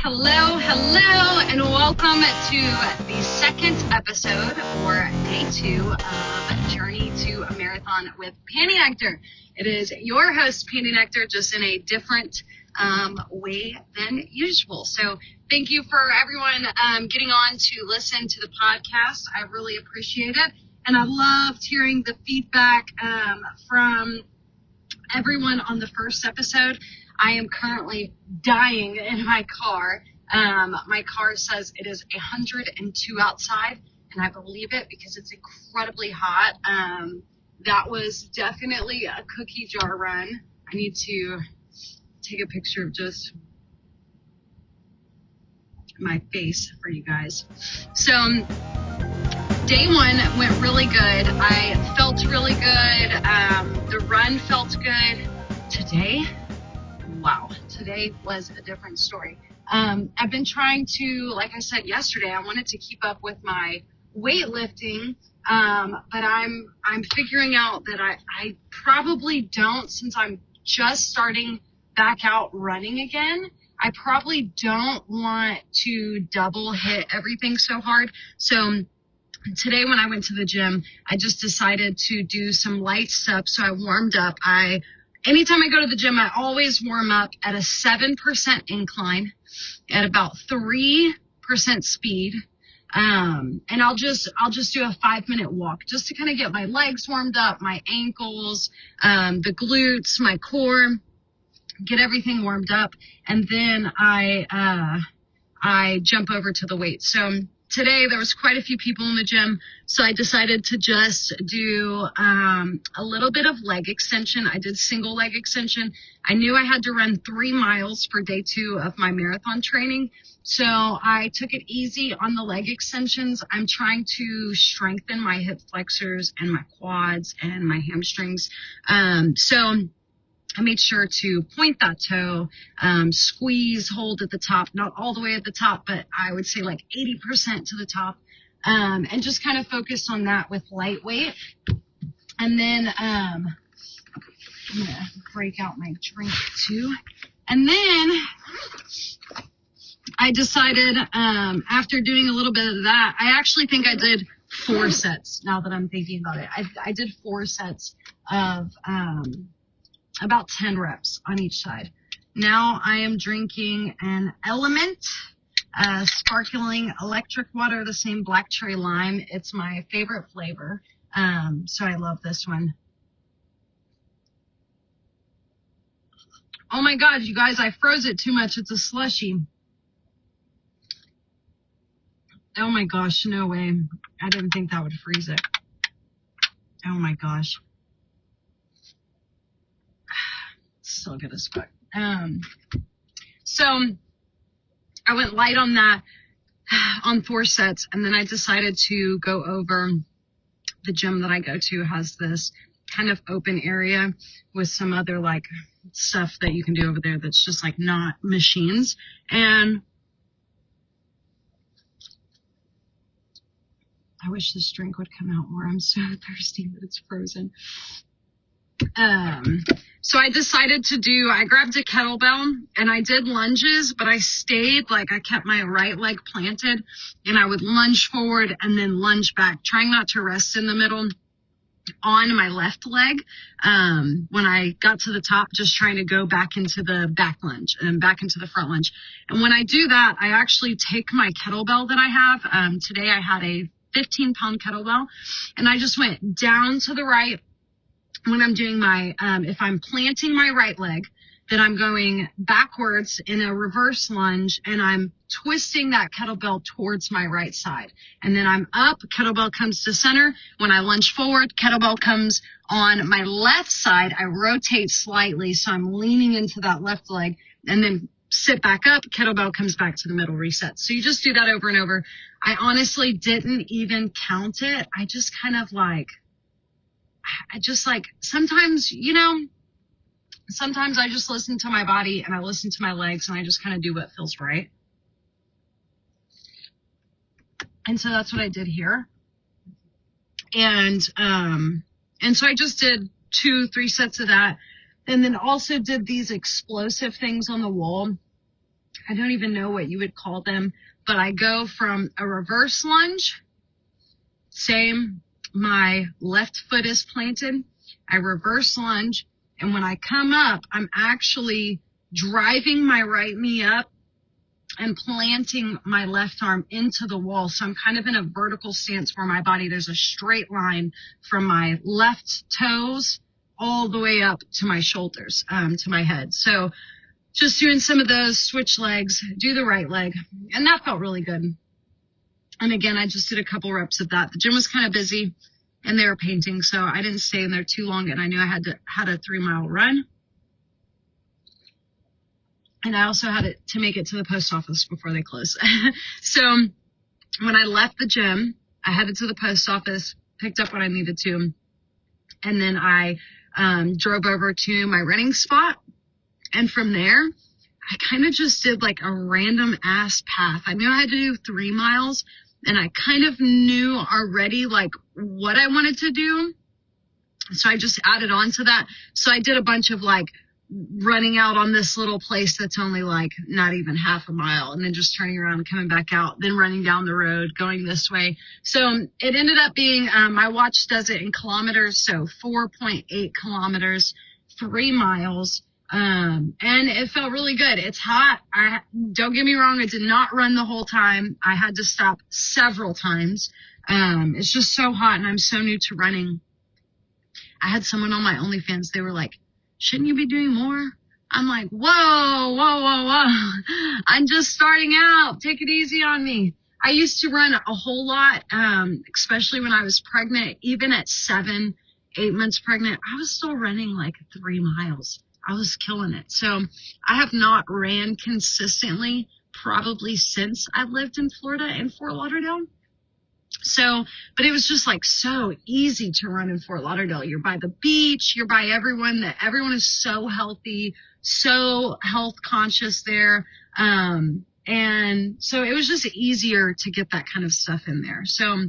Hello, and welcome to the second episode, or day 2 of Journey to a Marathon with PN93. It is your host, PN93, just in a different way than usual. So thank you for everyone getting on to listen to the podcast. I really appreciate it. And I loved hearing the feedback from everyone on the first episode. I am currently dying in my car. My car says it is 102 outside, and I believe it because it's incredibly hot. That was definitely a cookie jar run. I need to take a picture of just my face for you guys. So day 1 went really good. I felt really good. The run felt good. Today was a different story. I've been trying to, like I said yesterday, I wanted to keep up with my weightlifting, but I'm figuring out that I probably don't, since I'm just starting back out running again. I probably don't want to double hit everything so hard. So today when I went to the gym, I just decided to do some light stuff. So I warmed up. Anytime I go to the gym, I always warm up at a 7% incline at about 3% speed. And I'll just do a 5-minute walk just to kind of get my legs warmed up, my ankles, the glutes, my core, get everything warmed up. And then I jump over to the weights. So today there was quite a few people in the gym, so I decided to just do a little bit of leg extension. I did single leg extension. I knew I had to run 3 miles for day 2 of my marathon training, so I took it easy on the leg extensions. I'm trying to strengthen my hip flexors and my quads and my hamstrings. So I made sure to point that toe, squeeze, hold at the top, not all the way at the top, but I would say like 80% to the top, and just kind of focus on that with lightweight. And then I'm going to break out my drink too. And then I decided after doing a little bit of that, I actually think I did 4 sets now that I'm thinking about it. I did 4 sets of about 10 reps on each side. Now I am drinking an Element sparkling electric water, the same black cherry lime. It's my favorite flavor, so I love this one. Oh my God, you guys, I froze it too much. It's a slushie. Oh my gosh, no way. I didn't think that would freeze it. Oh my gosh. Still good as fuck. So I went light on that on 4 sets, and then I decided to go over. The gym that I go to has this kind of open area with some other like stuff that you can do over there that's just like not machines. And I wish this drink would come out more. I'm so thirsty, but it's frozen. So I decided I grabbed a kettlebell and I did lunges, but I stayed, like I kept my right leg planted and I would lunge forward and then lunge back, trying not to rest in the middle on my left leg. When I got to the top, just trying to go back into the back lunge and back into the front lunge. And when I do that, I actually take my kettlebell that I have. Today I had a 15-pound kettlebell and I just went down to the right. When I'm doing if I'm planting my right leg, then I'm going backwards in a reverse lunge and I'm twisting that kettlebell towards my right side. And then I'm up, kettlebell comes to center. When I lunge forward, kettlebell comes on my left side. I rotate slightly, so I'm leaning into that left leg and then sit back up, kettlebell comes back to the middle, reset. So you just do that over and over. I honestly didn't even count it. I just kind of sometimes, sometimes I just listen to my body and I listen to my legs and I just kind of do what feels right. And so that's what I did here. And so I just did 2-3 sets of that. And then also did these explosive things on the wall. I don't even know what you would call them, but I go from a reverse lunge, same, my left foot is planted, I reverse lunge, and when I come up, I'm actually driving my right knee up and planting my left arm into the wall. So I'm kind of in a vertical stance where my body, there's a straight line from my left toes all the way up to my shoulders, to my head. So just doing some of those, switch legs, do the right leg, and that felt really good. And again, I just did a couple reps of that. The gym was kind of busy, and they were painting, so I didn't stay in there too long, and I knew I had a 3-mile run. And I also had to make it to the post office before they closed. So when I left the gym, I headed to the post office, picked up what I needed to, and then I drove over to my running spot. And from there, I kind of just did like a random ass path. I knew I had to do 3 miles, and I kind of knew already like what I wanted to do. So I just added on to that. So I did a bunch of like running out on this little place that's only like not even half a mile, and then just turning around and coming back out, then running down the road, going this way. So it ended up being, my watch does it in kilometers. So 4.8 kilometers, 3 miles. And it felt really good. It's hot. Don't get me wrong. I did not run the whole time. I had to stop several times. It's just so hot, and I'm so new to running. I had someone on my OnlyFans. They were like, shouldn't you be doing more? I'm like, whoa. I'm just starting out. Take it easy on me. I used to run a whole lot, especially when I was pregnant. Even at 7, 8 months pregnant, I was still running like 3 miles. I was killing it. So I have not ran consistently probably since I lived in Florida in Fort Lauderdale. So, but it was just like so easy to run in Fort Lauderdale. You're by the beach, you're by everyone is so healthy, so health conscious there. And so it was just easier to get that kind of stuff in there. So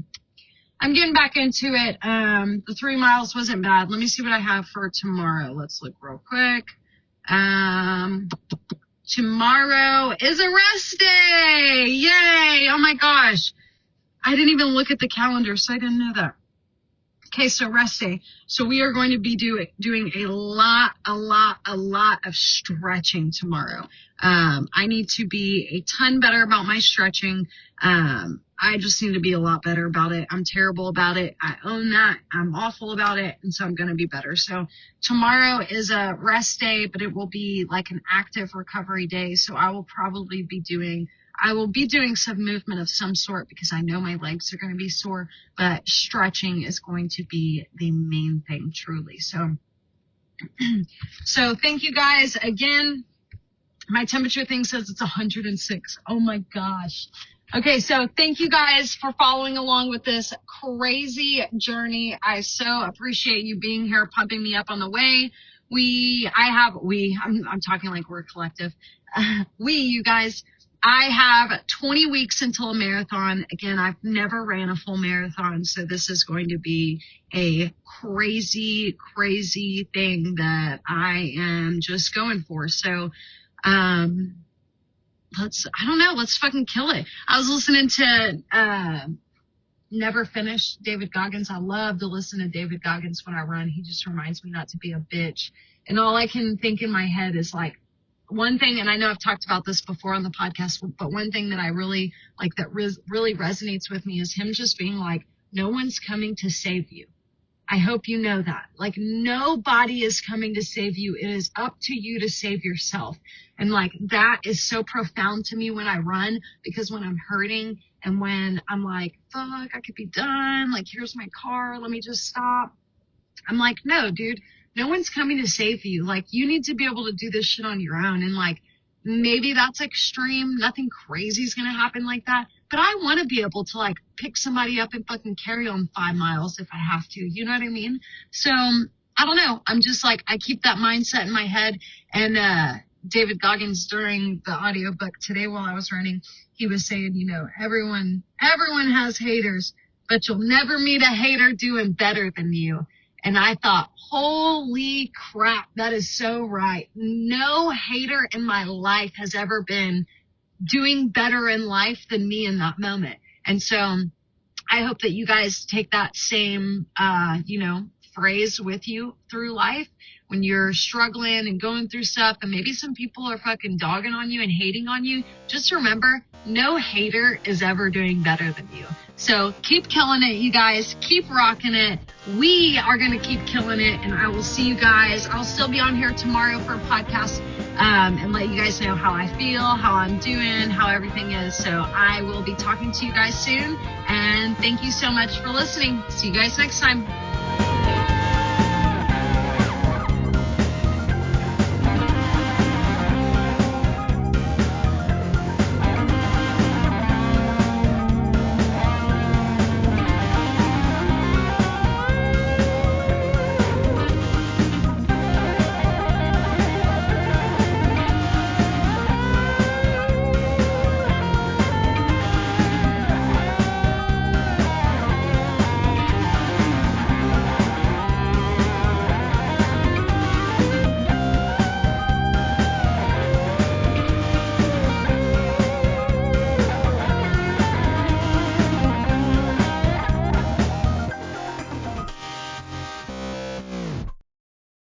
I'm getting back into it. The 3 miles wasn't bad. Let me see what I have for tomorrow. Let's look real quick. Tomorrow is a rest day. Yay. Oh my gosh. I didn't even look at the calendar, so I didn't know that. Okay, so rest day. So we are going to be doing a lot of stretching tomorrow. I need to be a ton better about my stretching. I just need to be a lot better about it. I'm terrible about it. I own that. I'm awful about it. And so I'm going to be better. So tomorrow is a rest day, but it will be like an active recovery day. So I will be doing some movement of some sort because I know my legs are going to be sore, but stretching is going to be the main thing, truly. So thank you guys again. My temperature thing says it's 106. Oh my gosh. Okay, so thank you guys for following along with this crazy journey. I so appreciate you being here, pumping me up on the way. I'm talking like we're a collective. You guys, I have 20 weeks until a marathon. Again, I've never ran a full marathon, so this is going to be a crazy, crazy thing that I am just going for. So, let's fucking kill it. I was listening to Never Finished, David Goggins. I love to listen to David Goggins when I run. He just reminds me not to be a bitch. And all I can think in my head is like, one thing, and I know I've talked about this before on the podcast, but one thing that I really like that really resonates with me is him just being like, no one's coming to save you. I hope you know that. Like, nobody is coming to save you. It is up to you to save yourself. And like, that is so profound to me when I run, because when I'm hurting and when I'm like, fuck, I could be done. Like, here's my car. Let me just stop. I'm like, no, dude. No one's coming to save you. Like, you need to be able to do this shit on your own. And like, maybe that's extreme. Nothing crazy is going to happen like that. But I want to be able to like pick somebody up and fucking carry them 5 miles if I have to. You know what I mean? So I don't know. I'm just like, I keep that mindset in my head. And David Goggins, during the audiobook today while I was running, he was saying, you know, everyone has haters, but you'll never meet a hater doing better than you. And I thought, holy crap, that is so right. No hater in my life has ever been doing better in life than me in that moment. And so I hope that you guys take that same, phrase with you through life when you're struggling and going through stuff, and maybe some people are fucking dogging on you and hating on you. Just remember, no hater is ever doing better than you. So keep killing it, you guys. Keep rocking it. We are going to keep killing it, and I will see you guys. I'll still be on here tomorrow for a podcast and let you guys know how I feel, how I'm doing, how everything is. So I will be talking to you guys soon, and thank you so much for listening. See you guys next time.